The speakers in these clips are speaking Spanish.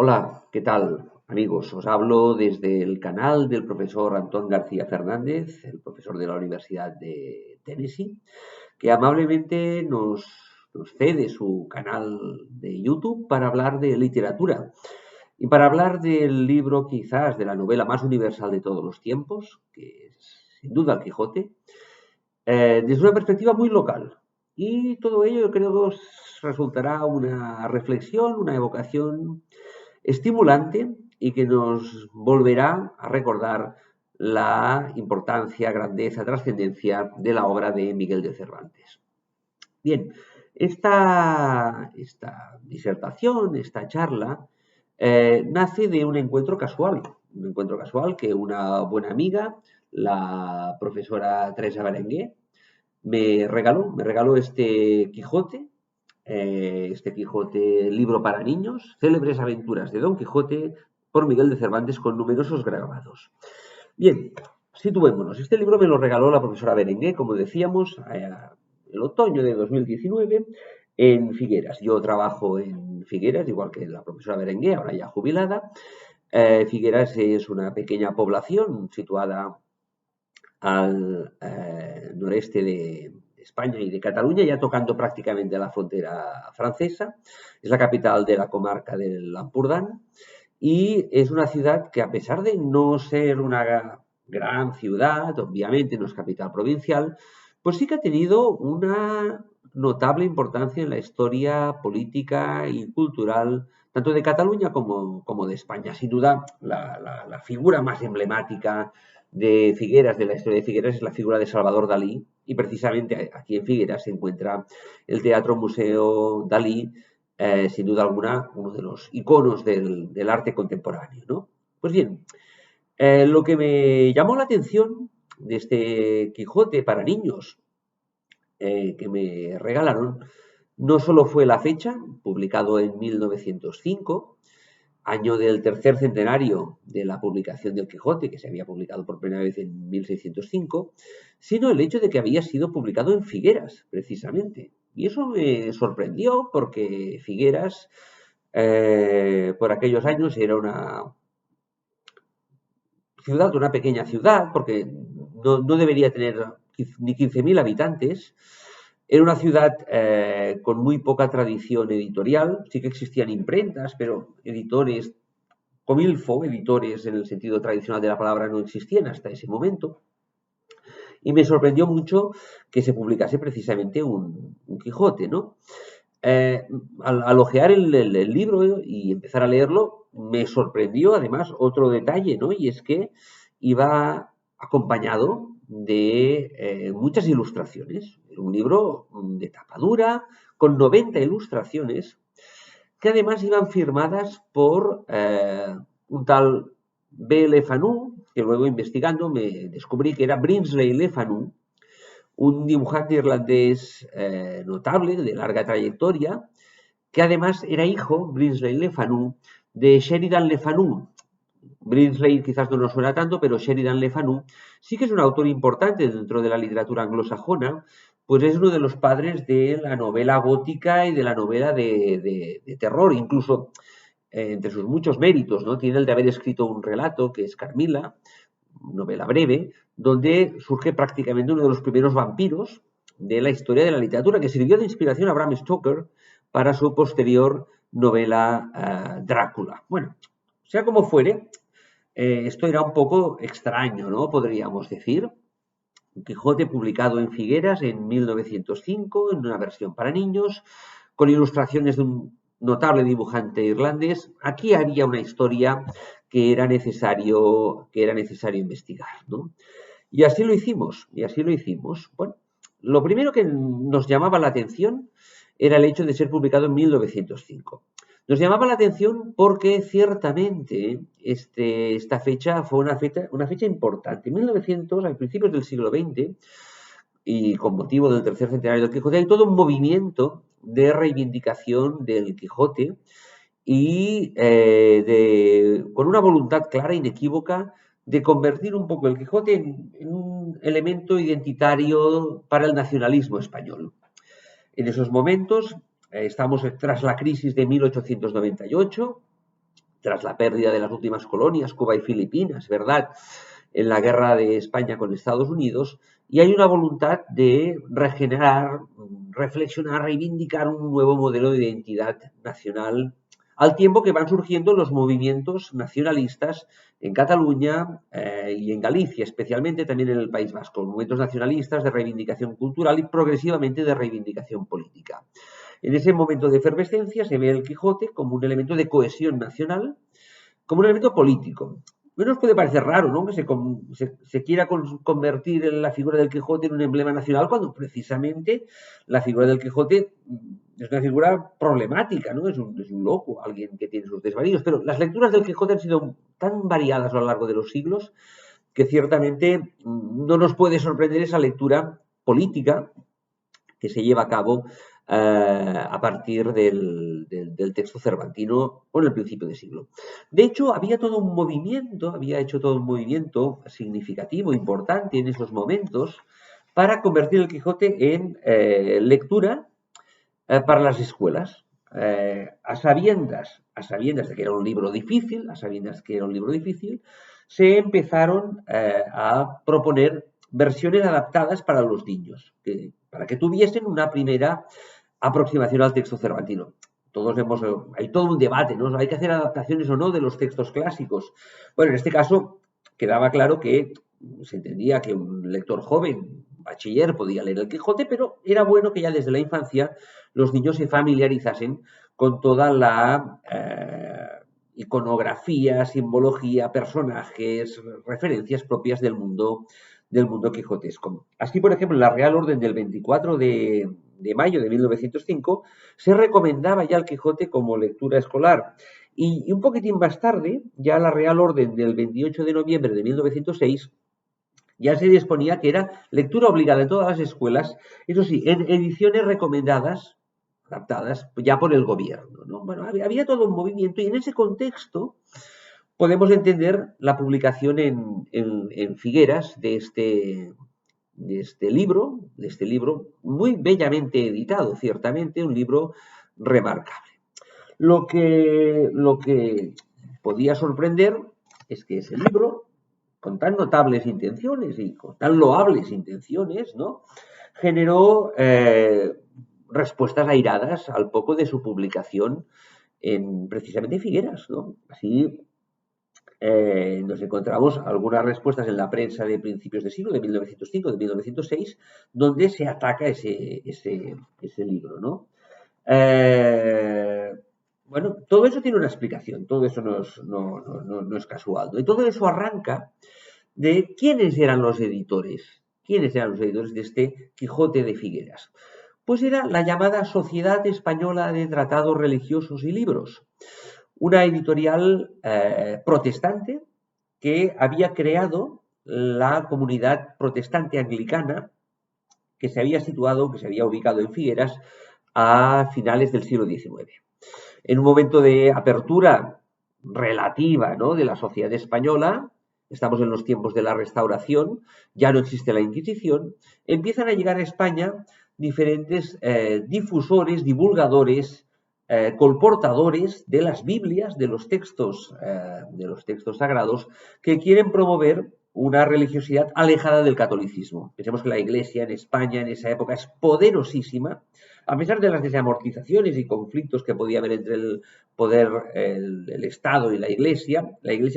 Hola, ¿qué tal, amigos? Os hablo desde el canal del profesor Antón García Fernández, el profesor de la Universidad de Tennessee, que amablemente nos cede su canal de YouTube para hablar de literatura y para hablar del libro, quizás, de la novela más universal de todos los tiempos, que es sin duda El Quijote, desde una perspectiva muy local. Y todo ello, yo creo, os resultará una reflexión, una evocación estimulante y que nos volverá a recordar la importancia, grandeza, trascendencia de la obra de Miguel de Cervantes. Bien, esta disertación, esta charla, nace de un encuentro casual que una buena amiga, la profesora Teresa Berenguer, me regaló este Quijote, libro para niños, célebres aventuras de Don Quijote por Miguel de Cervantes con numerosos grabados. Bien, situémonos. Este libro me lo regaló la profesora Berenguer, como decíamos, el otoño de 2019 en Figueras. Yo trabajo en Figueras, igual que la profesora Berenguer, ahora ya jubilada. Figueras es una pequeña población situada al noreste de España y de Cataluña, ya tocando prácticamente la frontera francesa. Es la capital de la comarca del Ampurdán y es una ciudad que, a pesar de no ser una gran ciudad, obviamente no es capital provincial, pues sí que ha tenido una notable importancia en la historia política y cultural tanto de Cataluña como de España. Sin duda, la figura más emblemática de Figueras, de la historia de Figueras, es la figura de Salvador Dalí, y precisamente aquí en Figueras se encuentra el Teatro Museo Dalí, sin duda alguna, uno de los iconos del arte contemporáneo, ¿no? Pues bien, lo que me llamó la atención de este Quijote para niños que me regalaron no solo fue la fecha, publicado en 1905, año del tercer centenario de la publicación del Quijote, que se había publicado por primera vez en 1605, sino el hecho de que había sido publicado en Figueras, precisamente. Y eso me sorprendió porque Figueras, por aquellos años, era una ciudad, una pequeña ciudad, porque no debería tener ni 15.000 habitantes. Era una ciudad con muy poca tradición editorial, sí que existían imprentas, pero editores comilfo, editores en el sentido tradicional de la palabra, no existían hasta ese momento. Y me sorprendió mucho que se publicase precisamente un Quijote, ¿no? Al ojear el libro y empezar a leerlo, me sorprendió además otro detalle, ¿no? Y es que iba acompañado de muchas ilustraciones. Era un libro de tapa dura, con 90 ilustraciones, que además iban firmadas por un tal B. Le Fanu, que luego investigando me descubrí que era Brinsley Le Fanu, un dibujante irlandés notable, de larga trayectoria, que además era hijo, Brinsley Le Fanu, de Sheridan Le Fanu. Brinsley quizás no nos suena tanto, pero Sheridan Le Fanu sí que es un autor importante dentro de la literatura anglosajona, pues es uno de los padres de la novela gótica y de la novela de terror, incluso entre sus muchos méritos, ¿no? Tiene el de haber escrito un relato que es Carmila, novela breve, donde surge prácticamente uno de los primeros vampiros de la historia de la literatura, que sirvió de inspiración a Bram Stoker para su posterior novela Drácula. Bueno, sea como fuere, esto era un poco extraño, ¿no? Podríamos decir. Quijote publicado en Figueras en 1905, en una versión para niños, con ilustraciones de un notable dibujante irlandés. Aquí había una historia que era necesario investigar, ¿no? Y así lo hicimos, y así lo hicimos. Bueno, lo primero que nos llamaba la atención era el hecho de ser publicado en 1905. Nos llamaba la atención porque ciertamente esta fecha fue una fecha importante. En 1900, a principios del siglo XX, y con motivo del tercer centenario del Quijote, hay todo un movimiento de reivindicación del Quijote y con una voluntad clara, inequívoca, de convertir un poco el Quijote en un elemento identitario para el nacionalismo español. En esos momentos estamos tras la crisis de 1898, tras la pérdida de las últimas colonias, Cuba y Filipinas, ¿verdad?, en la guerra de España con Estados Unidos, y hay una voluntad de regenerar, reflexionar, reivindicar un nuevo modelo de identidad nacional, al tiempo que van surgiendo los movimientos nacionalistas en Cataluña y en Galicia, especialmente también en el País Vasco, movimientos nacionalistas de reivindicación cultural y progresivamente de reivindicación política. En ese momento de efervescencia se ve el Quijote como un elemento de cohesión nacional, como un elemento político. Nos puede parecer raro, ¿no?, que se quiera convertir en la figura del Quijote en un emblema nacional, cuando precisamente la figura del Quijote es una figura problemática, ¿no? Es un loco, alguien que tiene sus desvaríos. Pero las lecturas del Quijote han sido tan variadas a lo largo de los siglos que ciertamente no nos puede sorprender esa lectura política que se lleva a cabo a partir del texto cervantino con el principio de siglo. De hecho, había hecho todo un movimiento significativo, importante en esos momentos, para convertir el Quijote en lectura para las escuelas. A sabiendas de que era un libro difícil, se empezaron a proponer versiones adaptadas para los niños, para que tuviesen una primera aproximación al texto cervantino. Hay todo un debate, ¿no? ¿Hay que hacer adaptaciones o no de los textos clásicos? Bueno, en este caso quedaba claro que se entendía que un lector joven, bachiller, podía leer el Quijote, pero era bueno que ya desde la infancia los niños se familiarizasen con toda la iconografía, simbología, personajes, referencias propias del mundo quijotesco. Así, por ejemplo, en la Real Orden del 24 de mayo de 1905 se recomendaba ya el Quijote como lectura escolar. Y un poquitín más tarde, ya la Real Orden del 28 de noviembre de 1906, ya se disponía que era lectura obligada en todas las escuelas, eso sí, en ediciones recomendadas, adaptadas ya por el gobierno, ¿no? Bueno, había todo un movimiento, y en ese contexto podemos entender la publicación en Figueras de este libro muy bellamente editado, ciertamente, un libro remarcable. Lo que podía sorprender es que ese libro, con tan notables intenciones y con tan loables intenciones, ¿no?, generó respuestas airadas al poco de su publicación precisamente Figueras, ¿no? Así nos encontramos algunas respuestas en la prensa de principios de siglo, de 1905, de 1906, donde se ataca ese libro, ¿no? Bueno, todo eso tiene una explicación, todo eso no es casual, ¿no? Y todo eso arranca de quiénes eran los editores de este Quijote de Figueras. Pues era la llamada Sociedad Española de Tratados Religiosos y Libros, una editorial protestante que había creado la comunidad protestante anglicana que se había ubicado en Figueras a finales del siglo XIX. En un momento de apertura relativa, ¿no?, de la sociedad española, estamos en los tiempos de la Restauración, ya no existe la Inquisición, empiezan a llegar a España diferentes difusores, divulgadores, colportadores de las Biblias, de los textos sagrados, que quieren promover una religiosidad alejada del catolicismo. Pensemos que la Iglesia en España en esa época es poderosísima, a pesar de las desamortizaciones y conflictos que podía haber entre el poder, el Estado y la Iglesia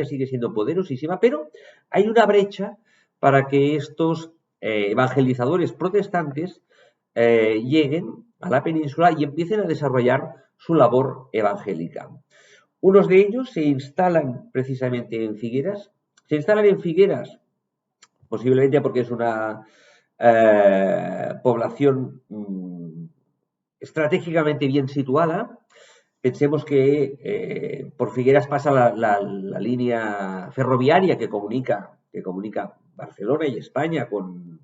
sigue siendo poderosísima, pero hay una brecha para que estos evangelizadores protestantes lleguen a la península y empiecen a desarrollar su labor evangélica. Unos de ellos se instalan precisamente en Figueras. Se instalan en Figueras posiblemente porque es una población estratégicamente bien situada. Pensemos que por Figueras pasa la línea ferroviaria que comunica Barcelona y España con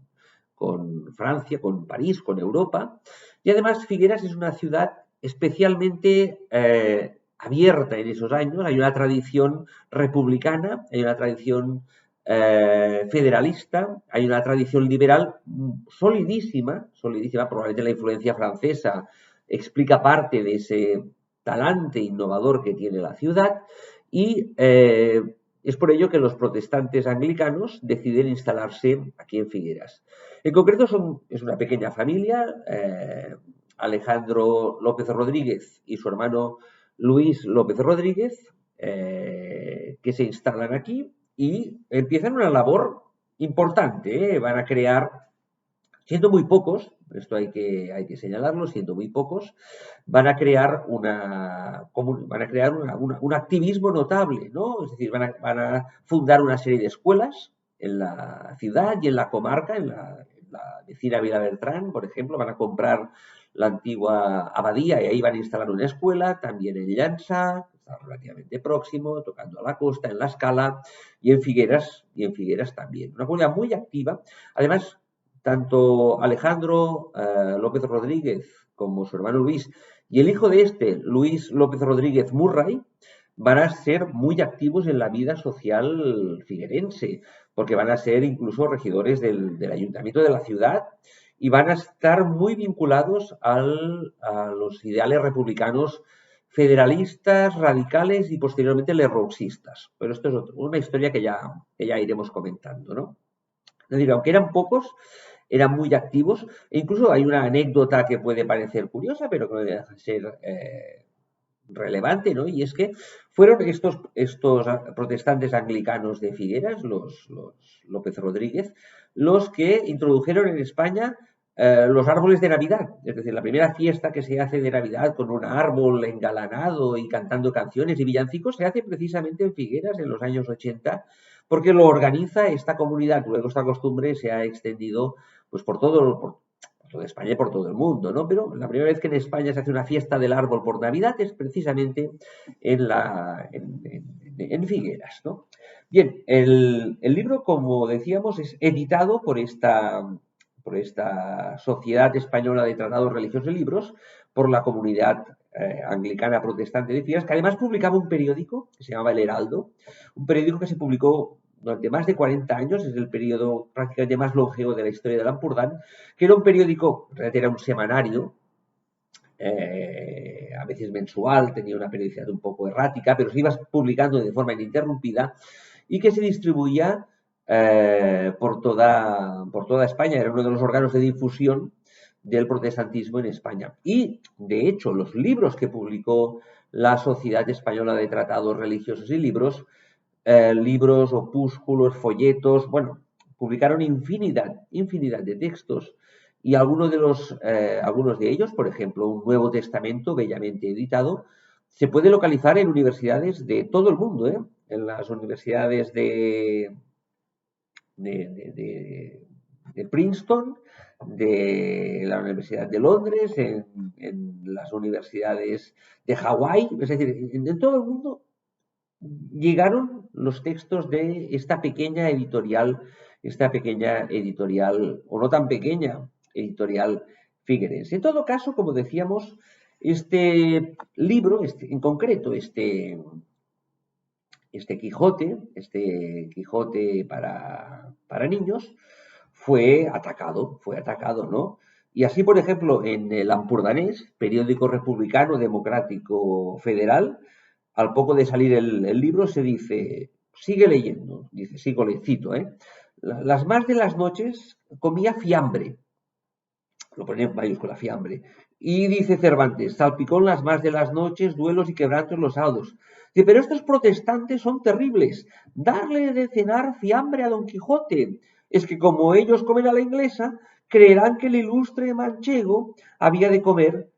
Francia, con París, con Europa. Y además Figueras es una ciudad especialmente abierta en esos años. Hay una tradición republicana, hay una tradición federalista, hay una tradición liberal solidísima, probablemente la influencia francesa explica parte de ese talante innovador que tiene la ciudad, y es por ello que los protestantes anglicanos deciden instalarse aquí en Figueras. En concreto es una pequeña familia, Alejandro López Rodríguez y su hermano Luis López Rodríguez, que se instalan aquí y empiezan una labor importante, ¿eh? Van a crear, siendo muy pocos, esto hay que señalarlo, siendo muy pocos, van a crear un activismo notable, ¿no? Es decir, van a fundar una serie de escuelas en la ciudad y en la comarca, en la vecina Vilabertrán, por ejemplo, van a comprar la antigua abadía y ahí van a instalar una escuela, también en Llança, que está relativamente próximo, tocando a la costa, en La Escala y en Figueras también. Una comunidad muy activa, además tanto Alejandro López Rodríguez como su hermano Luis y el hijo de este, Luis López Rodríguez Murray, van a ser muy activos en la vida social figuerense, porque van a ser incluso regidores del ayuntamiento de la ciudad y van a estar muy vinculados a los ideales republicanos federalistas, radicales y posteriormente lerrouxistas. Pero esto es una historia que ya iremos comentando, ¿no? Es decir, aunque eran pocos, eran muy activos. E incluso hay una anécdota que puede parecer curiosa, pero que no deja de ser relevante, ¿no? Y es que fueron estos protestantes anglicanos de Figueras, los López Rodríguez, los que introdujeron en España los árboles de Navidad. Es decir, la primera fiesta que se hace de Navidad con un árbol engalanado y cantando canciones y villancicos se hace precisamente en Figueras en los años 80, porque lo organiza esta comunidad. Luego esta costumbre se ha extendido pues por toda España y por todo el mundo, ¿no? Pero la primera vez que en España se hace una fiesta del árbol por Navidad es precisamente en Figueras, ¿no? Bien, el libro, como decíamos, es editado por esta Sociedad Española de Tratados Religiosos y Libros, por la comunidad anglicana protestante de Figueras, que además publicaba un periódico que se llamaba El Heraldo, un periódico que se publicó durante más de 40 años, es el periodo prácticamente más longevo de la historia del Ampurdán, que era un periódico, en realidad era un semanario, a veces mensual, tenía una periodicidad un poco errática, pero se iba publicando de forma ininterrumpida y que se distribuía por toda España. Era uno de los órganos de difusión del protestantismo en España. Y, de hecho, los libros que publicó la Sociedad Española de Tratados Religiosos y Libros, libros, opúsculos, folletos, bueno, publicaron infinidad de textos y algunos de ellos, por ejemplo, un Nuevo Testamento bellamente editado, se puede localizar en universidades de todo el mundo, ¿eh? En las universidades de Princeton, de la Universidad de Londres, en las universidades de Hawái, es decir, en todo el mundo llegaron los textos de esta pequeña editorial, o no tan pequeña, editorial Figueres. En todo caso, como decíamos, este libro, en concreto, este Quijote para niños, fue atacado, ¿no? Y así, por ejemplo, en el Ampurdanés, periódico republicano democrático federal, al poco de salir el libro se dice, sigue leyendo, dice, sigo le cito, las más de las noches comía fiambre, lo pone en mayúscula, fiambre, y dice Cervantes, salpicón las más de las noches, duelos y quebrantos los sábados. Dice, pero estos protestantes son terribles, darle de cenar fiambre a Don Quijote, es que como ellos comen a la inglesa, creerán que el ilustre manchego había de comer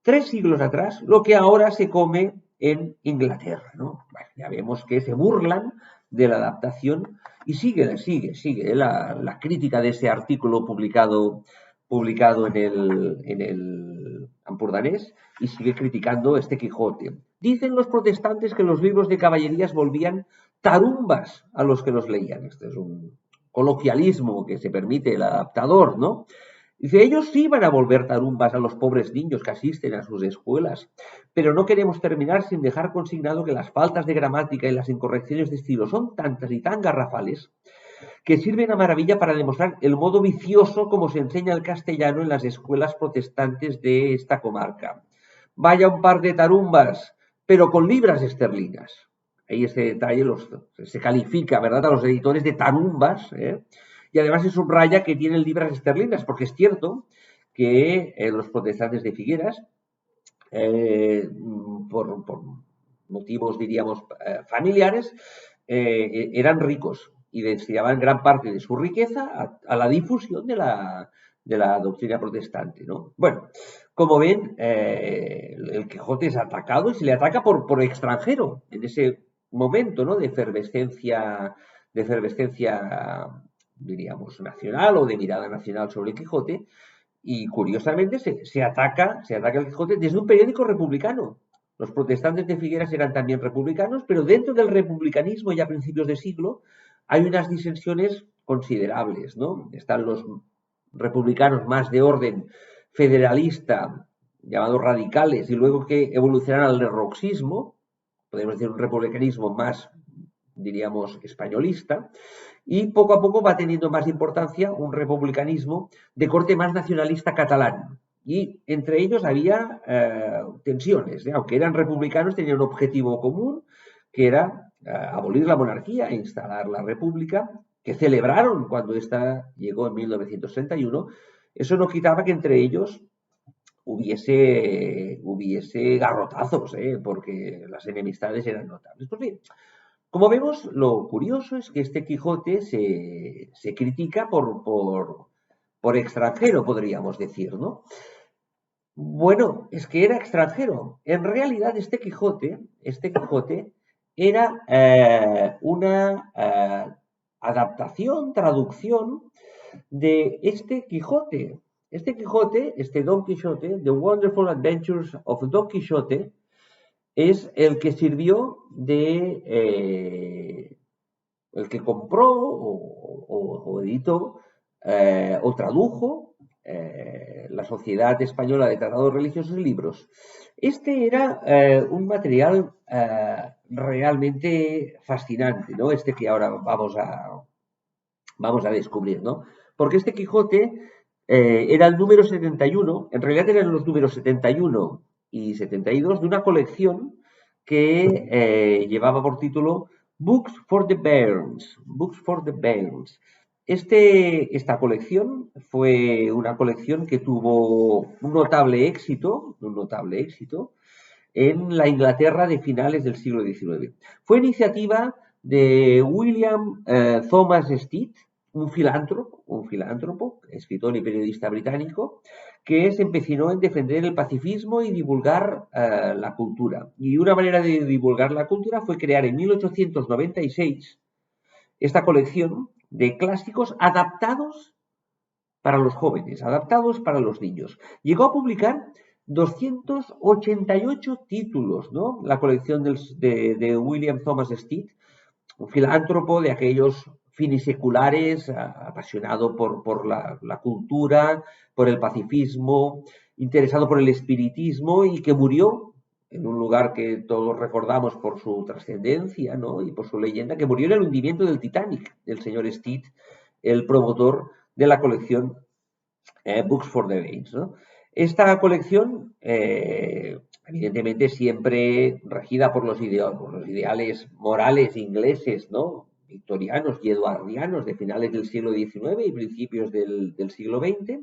3 siglos atrás lo que ahora se come en Inglaterra, ¿no? Bueno, ya vemos que se burlan de la adaptación y sigue la crítica de ese artículo publicado en el Ampurdanés y sigue criticando este Quijote. Dicen los protestantes que los libros de caballerías volvían tarumbas a los que los leían. Este es un coloquialismo que se permite el adaptador, ¿no? Dice, ellos sí van a volver tarumbas a los pobres niños que asisten a sus escuelas, pero no queremos terminar sin dejar consignado que las faltas de gramática y las incorrecciones de estilo son tantas y tan garrafales que sirven a maravilla para demostrar el modo vicioso como se enseña el castellano en las escuelas protestantes de esta comarca. Vaya un par de tarumbas, pero con libras esterlinas. ahí este detalle se califica, ¿verdad?, a los editores de tarumbas, y además se subraya que tienen libras esterlinas, porque es cierto que los protestantes de Figueras, por motivos, diríamos, familiares, eran ricos y destinaban gran parte de su riqueza a la difusión de la doctrina protestante, ¿no? Bueno, como ven, el Quijote es atacado y se le ataca por extranjero en ese momento, ¿no?, de efervescencia, diríamos, nacional o de mirada nacional sobre el Quijote. Y curiosamente se ataca el Quijote desde un periódico republicano. Los protestantes de Figueras eran también republicanos, pero dentro del republicanismo, ya a principios de siglo, hay unas disensiones considerables, ¿no? Están los republicanos más de orden federalista, llamados radicales, y luego que evolucionaron al roxismo, podemos decir un republicanismo más, diríamos, españolista, y poco a poco va teniendo más importancia un republicanismo de corte más nacionalista catalán. Y entre ellos había tensiones, aunque eran republicanos, tenían un objetivo común, que era abolir la monarquía e instalar la república, que celebraron cuando esta llegó en 1931. Eso no quitaba que entre ellos hubiese garrotazos, porque las enemistades eran notables. Pues bien, como vemos, lo curioso es que este Quijote se critica por extranjero, podríamos decir, ¿no? Bueno, es que era extranjero. En realidad, este Quijote era una adaptación, traducción de este Quijote. Este Quijote, este Don Quijote, The Wonderful Adventures of Don Quixote, es el que sirvió el que compró o editó o tradujo la Sociedad Española de Tratados Religiosos y Libros. Este era un material realmente fascinante, ¿no? Este que ahora vamos a descubrir, ¿no? Porque este Quijote era el número 71, en realidad eran los números 71 y 72 de una colección que llevaba por título Books for the Bairns. Books for the Bairns. Esta colección fue una colección que tuvo un notable éxito en la Inglaterra de finales del siglo XIX. Fue iniciativa de William Thomas Stead, un filántropo, escritor y periodista británico, que se empecinó en defender el pacifismo y divulgar la cultura. Y una manera de divulgar la cultura fue crear en 1896 esta colección de clásicos adaptados para los jóvenes, adaptados para los niños. Llegó a publicar 288 títulos, ¿no? La colección de William Thomas Stead, un filántropo de aquellos finiseculares, apasionado por la cultura, por el pacifismo, interesado por el espiritismo y que murió en un lugar que todos recordamos por su trascendencia, ¿no?, y por su leyenda, que murió en el hundimiento del Titanic, el señor Stead, el promotor de la colección Books for the Bairns, ¿no? Esta colección, evidentemente, siempre regida por los ideales morales ingleses, ¿no?, victorianos y eduardianos de finales del siglo XIX y principios del siglo XX.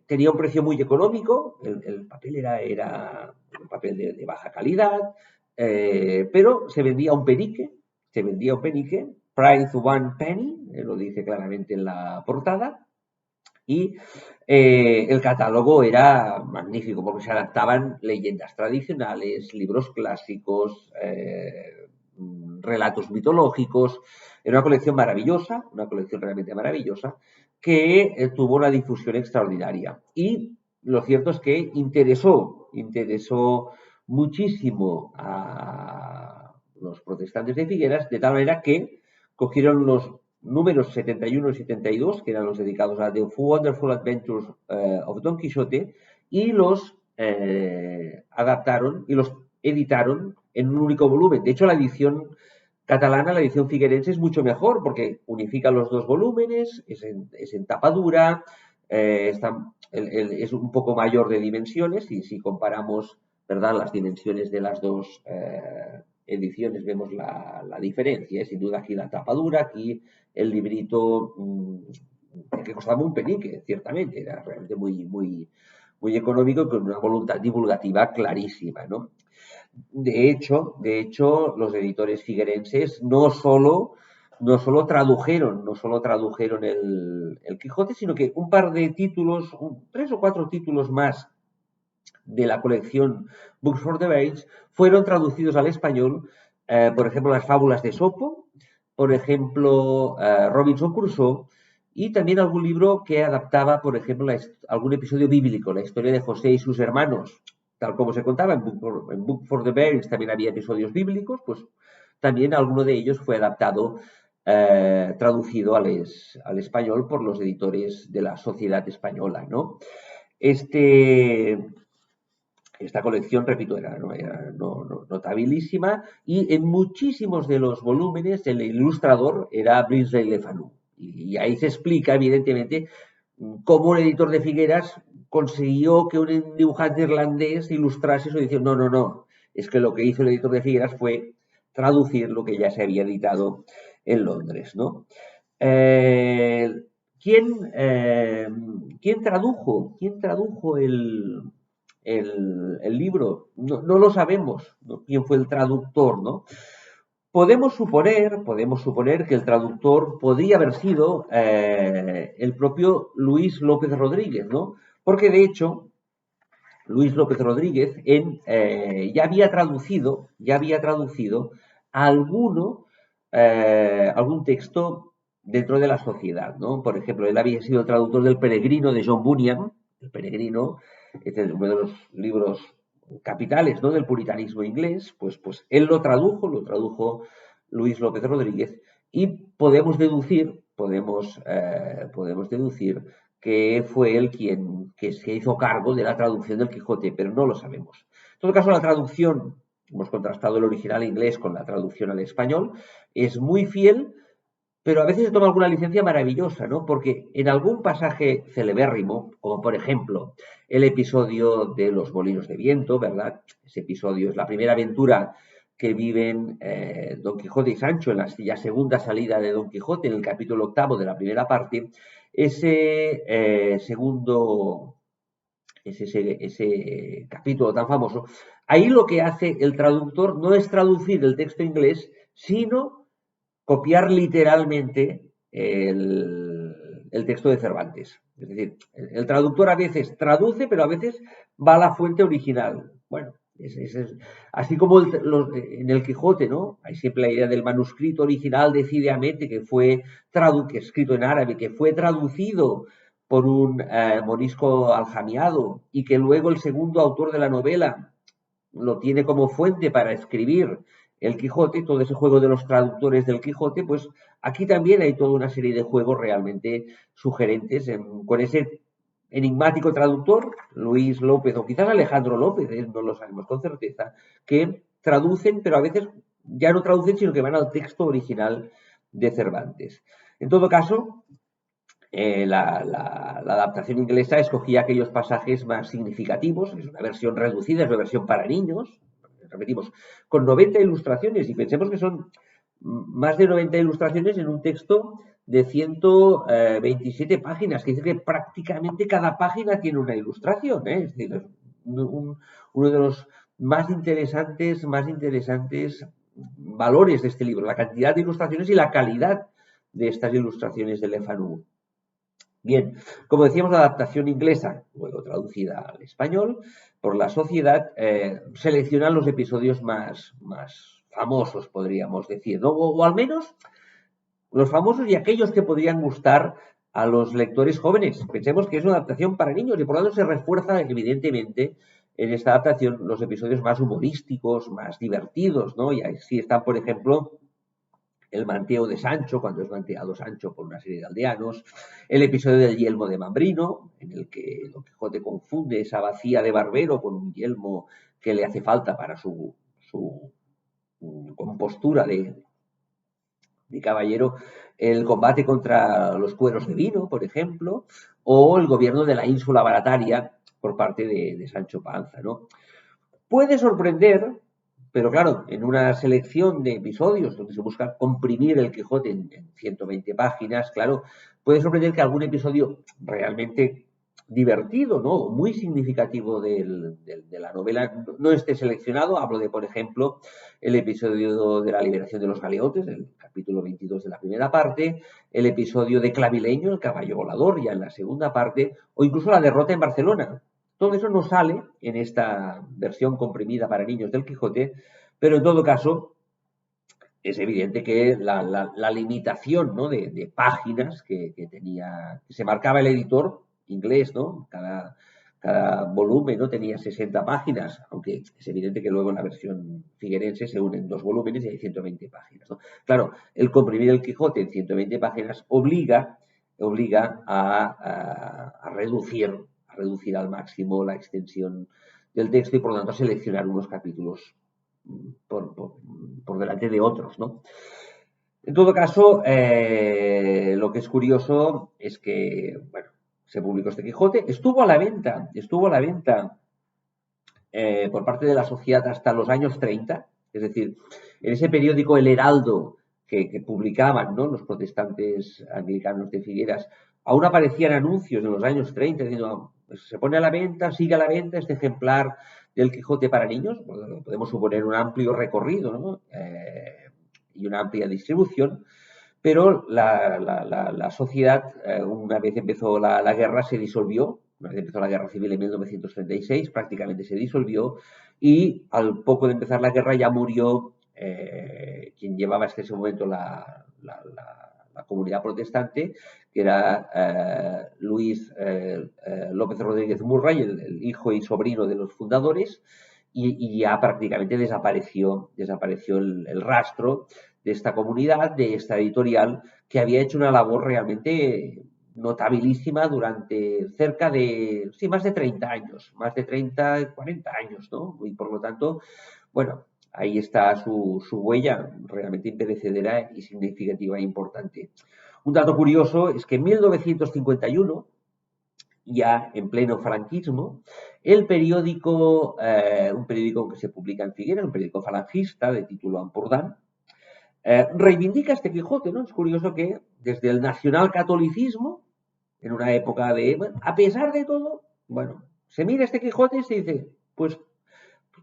Tenía un precio muy económico, el papel era un papel de baja calidad, pero se vendía a un penique, price one penny, lo dice claramente en la portada, y el catálogo era magnífico porque se adaptaban leyendas tradicionales, libros clásicos, relatos mitológicos. Era una colección maravillosa, una colección realmente maravillosa, que tuvo una difusión extraordinaria. Y lo cierto es que interesó muchísimo a los protestantes de Figueras, de tal manera que cogieron los números 71 y 72, que eran los dedicados a The Wonderful Adventures of Don Quixote, y los adaptaron y los editaron en un único volumen. De hecho, la edición catalana, la edición figuerense, es mucho mejor porque unifica los dos volúmenes, es en tapa dura, es un poco mayor de dimensiones y si comparamos, ¿verdad?, las dimensiones de las dos ediciones vemos la diferencia. Sin duda aquí la tapa dura, aquí el librito que costaba un penique, ciertamente, era realmente muy económico y con una voluntad divulgativa clarísima, ¿no? De hecho, los editores figuerenses no solo tradujeron el Quijote, sino que un par de títulos, 3 o 4 títulos más de la colección Books for the Birds fueron traducidos al español, por ejemplo, las fábulas de Esopo, por ejemplo, Robinson Crusoe, y también algún libro que adaptaba, por ejemplo, algún episodio bíblico, la historia de José y sus hermanos, tal como se contaba en Book for the Birds también había episodios bíblicos, pues también alguno de ellos fue adaptado, traducido al español por los editores de la Sociedad Española, ¿no? Esta colección, repito, era notabilísima y en muchísimos de los volúmenes el ilustrador era Brinsley Le Fanu. Y ahí se explica, evidentemente, cómo un editor de Figueras consiguió que un dibujante irlandés ilustrase su edición. No. Es que lo que hizo el editor de Figueras fue traducir lo que ya se había editado en Londres, ¿no? ¿Quién tradujo el libro? No lo sabemos, ¿no? ¿Quién fue el traductor, no? Podemos suponer que el traductor podría haber sido el propio Luis López Rodríguez, ¿no? Porque de hecho, Luis López Rodríguez ya había traducido algún texto dentro de la sociedad, ¿no? Por ejemplo, él había sido traductor del Peregrino de John Bunyan. El Peregrino es uno de los libros capitales, ¿no?, del puritanismo inglés. Pues él lo tradujo Luis López Rodríguez, y podemos deducir que fue él quien que se hizo cargo de la traducción del Quijote, pero no lo sabemos. En todo caso, la traducción, hemos contrastado el original inglés con la traducción al español, es muy fiel, pero a veces se toma alguna licencia maravillosa, ¿no? Porque en algún pasaje celebérrimo, como por ejemplo el episodio de los molinos de viento, ¿verdad? Ese episodio es la primera aventura que viven Don Quijote y Sancho en la segunda salida de Don Quijote, en el capítulo 8 de la primera parte. Ese capítulo tan famoso, ahí lo que hace el traductor no es traducir el texto inglés, sino copiar literalmente el texto de Cervantes. Es decir, el traductor a veces traduce, pero a veces va a la fuente original. Bueno, así como en el Quijote, ¿no? Hay siempre la idea del manuscrito original de Cide Hamete, que fue escrito en árabe, que fue traducido por un morisco aljamiado, y que luego el segundo autor de la novela lo tiene como fuente para escribir el Quijote, todo ese juego de los traductores del Quijote. Pues aquí también hay toda una serie de juegos realmente sugerentes con ese enigmático traductor, Luis López, o quizás Alejandro López, no lo sabemos con certeza, que traducen, pero a veces ya no traducen, sino que van al texto original de Cervantes. En todo caso, la adaptación inglesa escogía aquellos pasajes más significativos. Es una versión reducida, es una versión para niños, repetimos, con 90 ilustraciones, y pensemos que son más de 90 ilustraciones en un texto de 127 páginas, que dice que prácticamente cada página tiene una ilustración, ¿eh? Es decir, es uno de los más interesantes valores de este libro, la cantidad de ilustraciones y la calidad de estas ilustraciones de Le Fanu. Bien, como decíamos, la adaptación inglesa, luego traducida al español por la Sociedad, selecciona los episodios más famosos, podríamos decir, ¿no? O al menos los famosos y aquellos que podrían gustar a los lectores jóvenes. Pensemos que es una adaptación para niños y por lo tanto se refuerza evidentemente en esta adaptación los episodios más humorísticos, más divertidos, ¿no? Y así están, por ejemplo, el manteo de Sancho, cuando es manteado Sancho por una serie de aldeanos, el episodio del yelmo de Mambrino, en el que Don Quijote confunde esa bacía de barbero con un yelmo que le hace falta para su compostura de caballero, el combate contra los cueros de vino, por ejemplo, o el gobierno de la ínsula Barataria por parte de Sancho Panza, ¿no? Puede sorprender, pero claro, en una selección de episodios donde se busca comprimir el Quijote en 120 páginas, claro, puede sorprender que algún episodio realmente divertido, ¿no? Muy significativo de la novela no esté seleccionado. Hablo de, por ejemplo, el episodio de la liberación de los galeotes, el capítulo 22 de la primera parte, el episodio de Clavileño, el caballo volador, ya en la segunda parte, o incluso la derrota en Barcelona. Todo eso no sale en esta versión comprimida para niños del Quijote, pero en todo caso es evidente que la limitación, ¿no?, de páginas que se marcaba el editor inglés, ¿no? Cada volumen, ¿no?, tenía 60 páginas, aunque es evidente que luego en la versión figuerense se unen 2 volúmenes y hay 120 páginas, ¿no? Claro, el comprimir el Quijote en 120 páginas obliga a reducir al máximo la extensión del texto y por lo tanto a seleccionar unos capítulos por, por, por delante de otros, ¿no? En todo caso, lo que es curioso es que, bueno, se publicó este Quijote, estuvo a la venta por parte de la sociedad hasta los años 30, es decir, en ese periódico El Heraldo que publicaban, ¿no?, los protestantes anglicanos de Figueras, aún aparecían anuncios en los años 30 diciendo, pues, se pone a la venta, sigue a la venta este ejemplar del Quijote para niños. Bueno, podemos suponer un amplio recorrido, ¿no?, y una amplia distribución, pero la sociedad, una vez empezó la guerra, se disolvió. Una vez empezó la guerra civil en 1936, prácticamente se disolvió y al poco de empezar la guerra ya murió quien llevaba hasta ese momento la comunidad protestante, que era Luis López Rodríguez Murray, el hijo y sobrino de los fundadores, y ya prácticamente desapareció el rastro de esta comunidad, de esta editorial, que había hecho una labor realmente notabilísima durante cerca de, sí, más de 30 años, más de 30, 40 años, ¿no? Y por lo tanto, bueno, ahí está su huella realmente imperecedera y significativa e importante. Un dato curioso es que en 1951, ya en pleno franquismo, el periódico, un periódico que se publica en Figueras, un periódico falangista de título Ampurdán, reivindica este Quijote, ¿no? Es curioso que desde el nacionalcatolicismo, en una época de, bueno, a pesar de todo, bueno, se mira este Quijote y se dice, pues,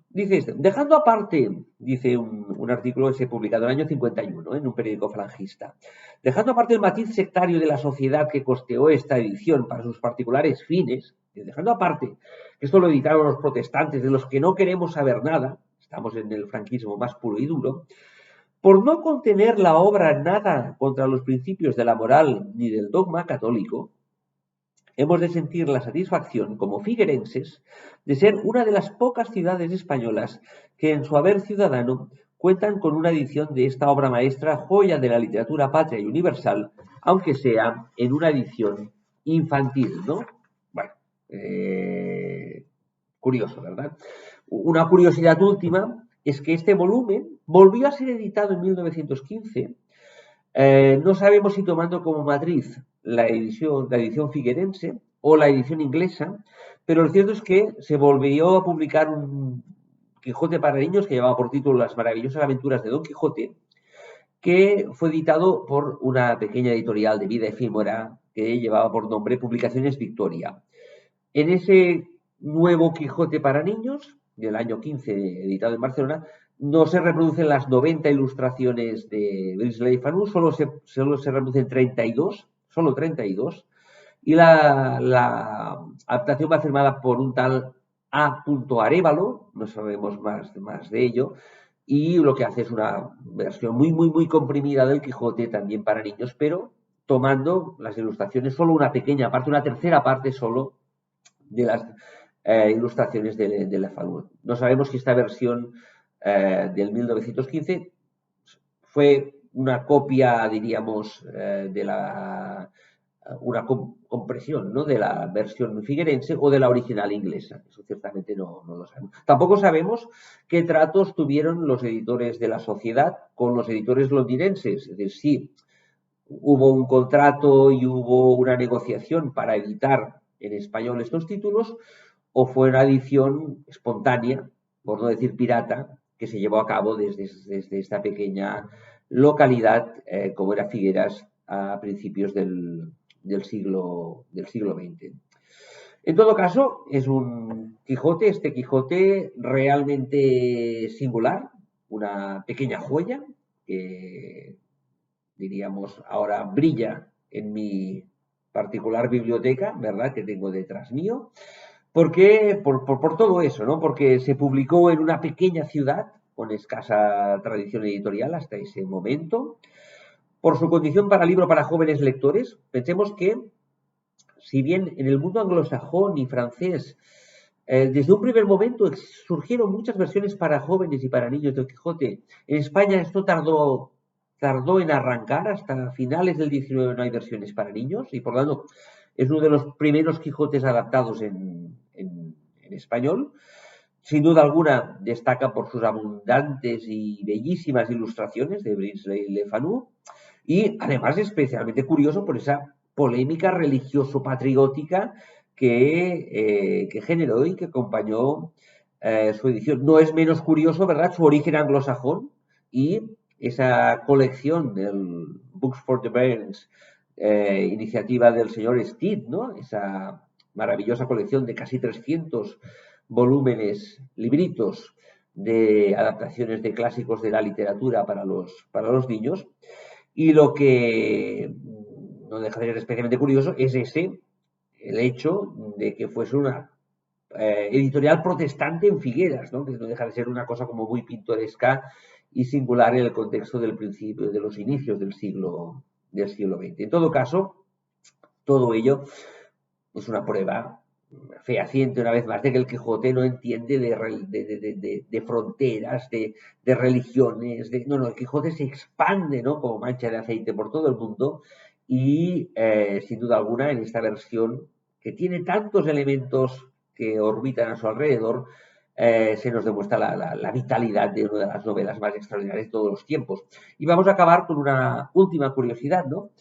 dice este, dejando aparte, dice un artículo que se publicado en el año 51, en un periódico falangista, dejando aparte el matiz sectario de la sociedad que costeó esta edición para sus particulares fines, dejando aparte que esto lo editaron los protestantes, de los que no queremos saber nada, estamos en el franquismo más puro y duro, por no contener la obra nada contra los principios de la moral ni del dogma católico, hemos de sentir la satisfacción, como figuerenses, de ser una de las pocas ciudades españolas que en su haber ciudadano cuentan con una edición de esta obra maestra, joya de la literatura patria y universal, aunque sea en una edición infantil, ¿no? Bueno, curioso, ¿verdad? Una curiosidad última es que este volumen volvió a ser editado en 1915. No sabemos si tomando como matriz la edición figuerense o la edición inglesa, pero lo cierto es que se volvió a publicar un Quijote para niños que llevaba por título Las maravillosas aventuras de Don Quijote, que fue editado por una pequeña editorial de vida efímera que llevaba por nombre Publicaciones Victoria. En ese nuevo Quijote para niños, del año 15, editado en Barcelona, no se reproducen las 90 ilustraciones de Beardsley Fanus, solo se reproducen 32, solo 32, y la adaptación va firmada por un tal A. Arévalo, no sabemos más de ello, y lo que hace es una versión muy comprimida del Quijote, también para niños, pero tomando las ilustraciones, solo una pequeña parte, una tercera parte solo de las ilustraciones de la Falun. No sabemos si esta versión del 1915 fue una copia, diríamos, de una compresión, ¿no?, de la versión figuerense o de la original inglesa. Eso ciertamente no lo sabemos. Tampoco sabemos qué tratos tuvieron los editores de la sociedad con los editores londinenses. Es decir, si hubo un contrato y hubo una negociación para editar en español estos títulos, o fue una edición espontánea, por no decir pirata, que se llevó a cabo desde esta pequeña localidad como era Figueras a principios del siglo XX. En todo caso, es un Quijote, este Quijote realmente singular, una pequeña joya que diríamos ahora brilla en mi particular biblioteca, ¿verdad? Que tengo detrás mío. Porque, por todo eso, ¿no? Porque se publicó en una pequeña ciudad con escasa tradición editorial hasta ese momento. Por su condición para libro para jóvenes lectores, pensemos que, si bien en el mundo anglosajón y francés, desde un primer momento surgieron muchas versiones para jóvenes y para niños del Quijote, en España esto tardó en arrancar, hasta finales del XIX no hay versiones para niños y por lo tanto es uno de los primeros Quijotes adaptados en español. Sin duda alguna destaca por sus abundantes y bellísimas ilustraciones de Brinsley Le Fanu y además especialmente curioso por esa polémica religioso-patriótica que generó y que acompañó su edición. No es menos curioso, ¿verdad?, su origen anglosajón y esa colección del Books for the Bairns, iniciativa del señor Stead, ¿no? Esa maravillosa colección de casi 300 volúmenes, libritos de adaptaciones de clásicos de la literatura para los niños. Y lo que no deja de ser especialmente curioso es el hecho de que fuese una editorial protestante en Figueras, ¿no? Que no deja de ser una cosa como muy pintoresca y singular en el contexto del principio, de los inicios del siglo XX. En todo caso, todo ello es una prueba fehaciente una vez más de que el Quijote no entiende de fronteras, de religiones, no, el Quijote se expande, ¿no?, como mancha de aceite por todo el mundo y sin duda alguna en esta versión que tiene tantos elementos que orbitan a su alrededor, se nos demuestra la vitalidad de una de las novelas más extraordinarias de todos los tiempos. Y vamos a acabar con una última curiosidad, ¿no?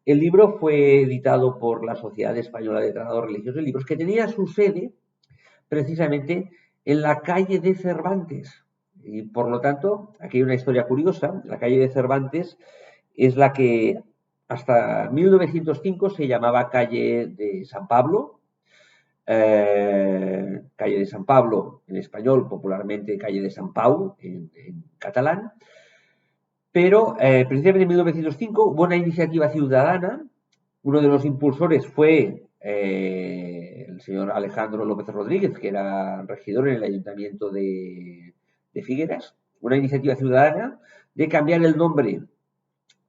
El libro fue editado por la Sociedad Española de Tratado Religioso de Libros, que tenía su sede precisamente en la calle de Cervantes. Y por lo tanto, aquí hay una historia curiosa. La calle de Cervantes es la que hasta 1905 se llamaba calle de San Pablo. Calle de San Pablo en español, popularmente calle de Sant Pau en catalán. Pero precisamente en 1905 hubo una iniciativa ciudadana. Uno de los impulsores fue el señor Alejandro López Rodríguez, que era regidor en el ayuntamiento de Figueras. Una iniciativa ciudadana de cambiar el nombre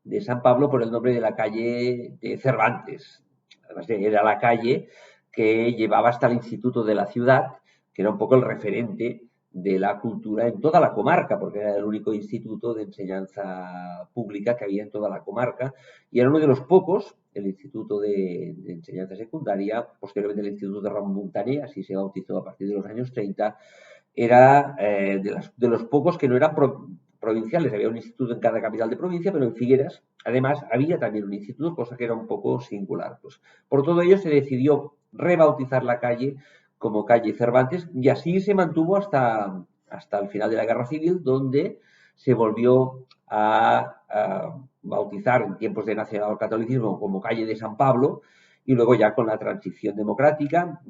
de San Pablo por el nombre de la calle de Cervantes. Además, era la calle que llevaba hasta el Instituto de la Ciudad, que era un poco el referente de la cultura en toda la comarca, porque era el único instituto de enseñanza pública que había en toda la comarca, y era uno de los pocos, el Instituto de Enseñanza Secundaria, posteriormente el Instituto de Ramón Muntaner, así se bautizó a partir de los años 30, era de los pocos que no eran provinciales. Había un instituto en cada capital de provincia, pero en Figueras, además, había también un instituto, cosa que era un poco singular. Pues, por todo ello, se decidió rebautizar la calle como calle Cervantes y así se mantuvo hasta el final de la Guerra Civil, donde se volvió a bautizar en tiempos de nacionalcatolicismo como calle de San Pablo y luego ya con la transición democrática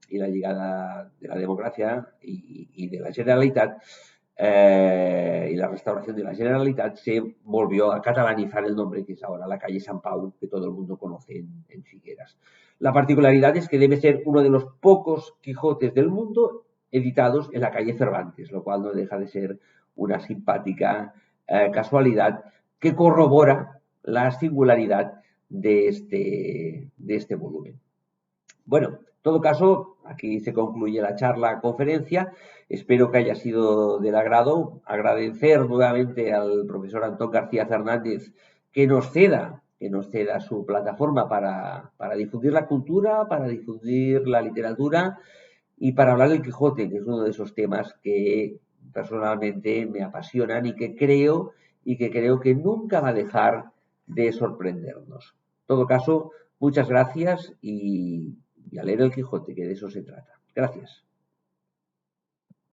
y la llegada de la democracia y de la Generalitat y la restauración de la Generalitat se volvió a catalanizar el nombre, que es ahora la calle Sant Pau, que todo el mundo conoce en Figueras. La particularidad es que debe ser uno de los pocos Quijotes del mundo editados en la calle Cervantes, lo cual no deja de ser una simpática casualidad que corrobora la singularidad de este volumen. Bueno, en todo caso, aquí se concluye la conferencia. Espero que haya sido del agrado. Agradecer nuevamente al profesor Antón García Fernández que nos ceda su plataforma para difundir la cultura, para difundir la literatura y para hablar del Quijote, que es uno de esos temas que personalmente me apasionan y que creo que nunca va a dejar de sorprendernos. En todo caso, muchas gracias y a leer el Quijote, que de eso se trata. Gracias.